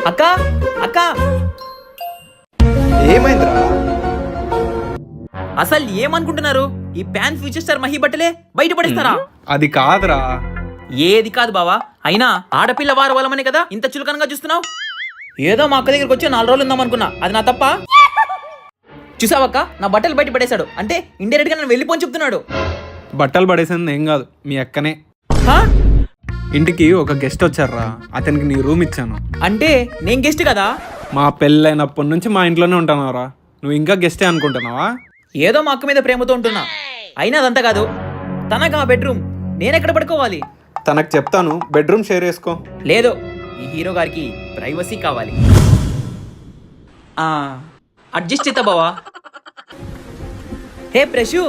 అక్క అక్క ఏమైందిరా? అసలు ఏమనుకుంటున్నారు? ఈ ప్యాన్ ఫ్యూచర్ స్టార్ మహి బట్టలే బయట పడేస్తారా? అది కాదురా. ఏది కాదు బావా, అయినా ఆడపిల్ల వారు వలమని కదా ఇంత చులకనగా చూస్తున్నావు. ఏదో మా అక్క దగ్గరికి వచ్చి 4 రోజులు ఉందాం అనుకున్నా, అది నా తప్ప? చూసావక్క, నా బట్టలు బయట పడేశాడు అంటే ఇండైరెక్ట్ గా నన్ను వెళ్ళిపోని చెప్తున్నాడు. బట్టలు పడేసింది ఏం కాదు, మీ అక్కనే. హా? ఇంటికి ఒక గెస్ట్ వచ్చారా, అతనికి నీ రూమ్ ఇచ్చాను. అంటే నేను గెస్ట్ కదా? మా పెళ్ళైనప్పటి నుంచి మా ఇంట్లోనే ఉంటున్నావురా, నువ్వు ఇంకా గెస్టే అనుకుంటున్నావా? ఏదో మా అక్క మీద ప్రేమతో ఉంటున్నా, అయినా అదంతా కాదు. తనకు ఆ బెడ్రూమ్, నేనెక్కడ పడుకోవాలి? తనకు చెప్తాను, బెడ్రూమ్ షేర్ చేసుకో. లేదు, ఈ హీరో గారికి ప్రైవసీ కావాలి. అడ్జస్ట్ చేస్తా బావా. హే ప్రశు,